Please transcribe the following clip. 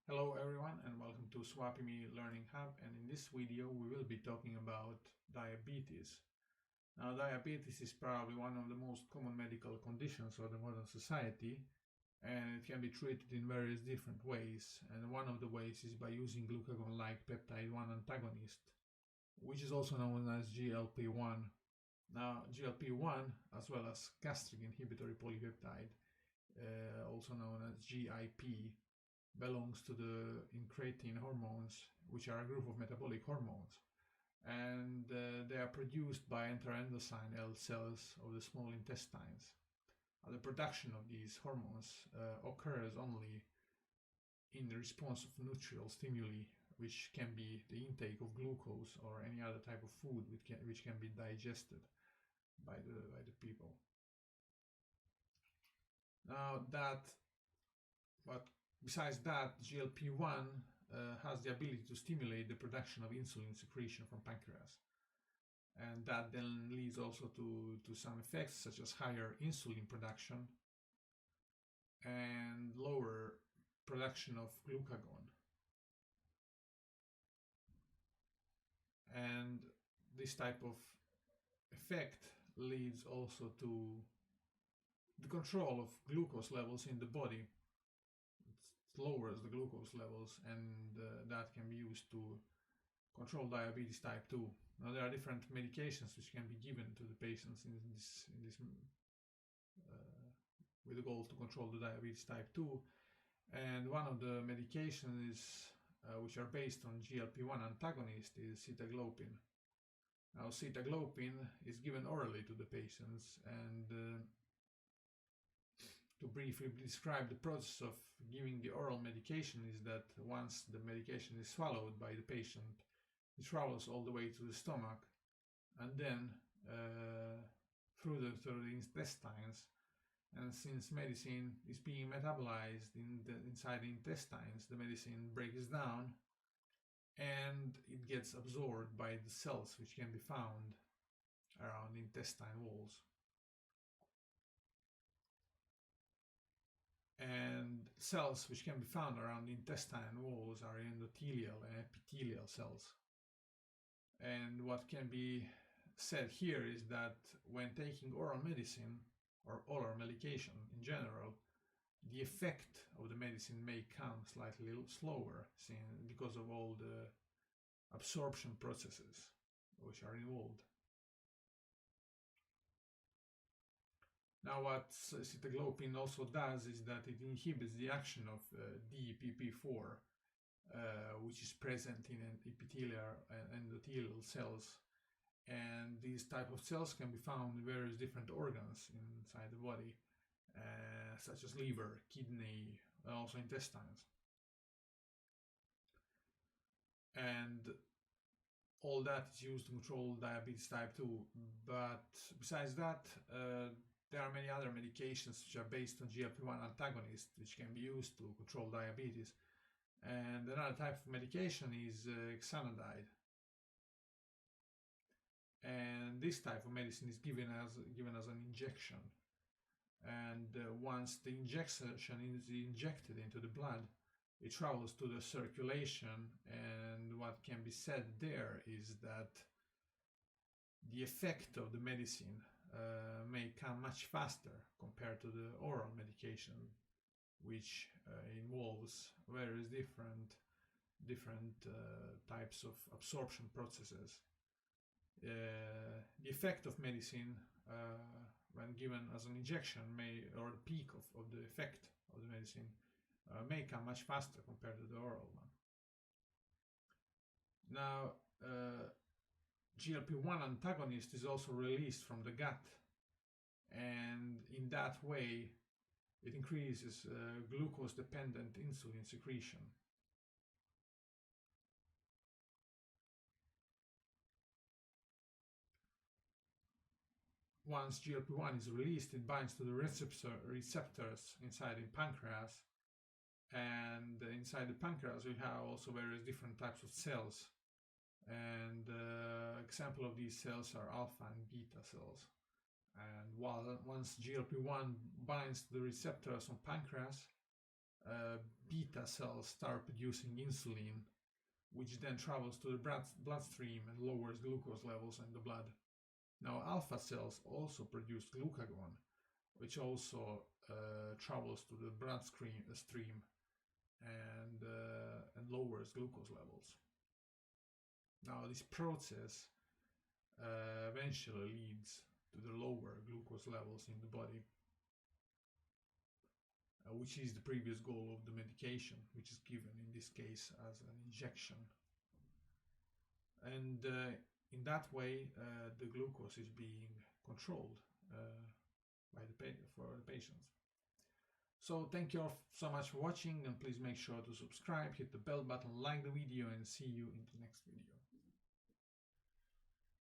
Hello everyone and welcome to SwapPme Learning Hub, and in this video we will be talking about diabetes. Now diabetes is probably one of the most common medical conditions of the modern society, and it can be treated in various different ways, and one of the ways is by using glucagon-like peptide 1 antagonist, which is also known as GLP-1. Now GLP-1 as well as gastric inhibitory polypeptide, also known as GIP, belongs to the incretin hormones, which are a group of metabolic hormones, and they are produced by enteroendocrine L cells of the small intestines. The production of these hormones occurs only in response of nutritional stimuli, which can be the intake of glucose or any other type of food which can be digested by the people. Now but besides that, GLP-1 has the ability to stimulate the production of insulin secretion from pancreas. And that then leads also to some effects such as higher insulin production and lower production of glucagon. And this type of effect leads also to the control of glucose levels in the body. Lowers the glucose levels, and that can be used to control diabetes type 2. Now there are different medications which can be given to the patients in this with the goal to control the diabetes type 2, and one of the medications which are based on GLP-1 antagonist is sitagliptin. Now sitagliptin is given orally to the patients, and to briefly describe the process of giving the oral medication is that once the medication is swallowed by the patient, it travels all the way to the stomach, and then through the intestines. And since medicine is being metabolized inside the intestines, the medicine breaks down and it gets absorbed by the cells which can be found around the intestine walls. And cells which can be found around the intestine walls are endothelial and epithelial cells. And what can be said here is that when taking oral medicine or oral medication in general, the effect of the medicine may come slightly slower because of all the absorption processes which are involved. Now what sitagliptin also does is that it inhibits the action of DPP-4, which is present in epithelial and endothelial cells, and these type of cells can be found in various different organs inside the body, such as liver, kidney, and also intestines. And all that is used to control diabetes type 2, but besides that, there are many other medications which are based on GLP-1 antagonists which can be used to control diabetes. And another type of medication is xanadide. And this type of medicine is given as an injection. And once the injection is injected into the blood, it travels to the circulation, and what can be said there is that the effect of the medicine may come much faster compared to the oral medication, which involves various different types of absorption processes. The effect of medicine when given as an injection or the peak of the effect of the medicine may come much faster compared to the oral one. Now GLP-1 antagonist is also released from the gut, and in that way it increases glucose-dependent insulin secretion. Once GLP-1 is released, it binds to the receptors inside the pancreas, and inside the pancreas we have also various different types of cells. And example of these cells are alpha and beta cells. And once GLP-1 binds to the receptors on pancreas, beta cells start producing insulin, which then travels to the bloodstream and lowers glucose levels in the blood. Now, alpha cells also produce glucagon, which also travels to the bloodstream and lowers glucose levels. Now, this process eventually leads to the lower glucose levels in the body, which is the previous goal of the medication, which is given in this case as an injection. And in that way, the glucose is being controlled for the patients. So thank you all so much for watching, and please make sure to subscribe, hit the bell button, like the video, and see you in the next video.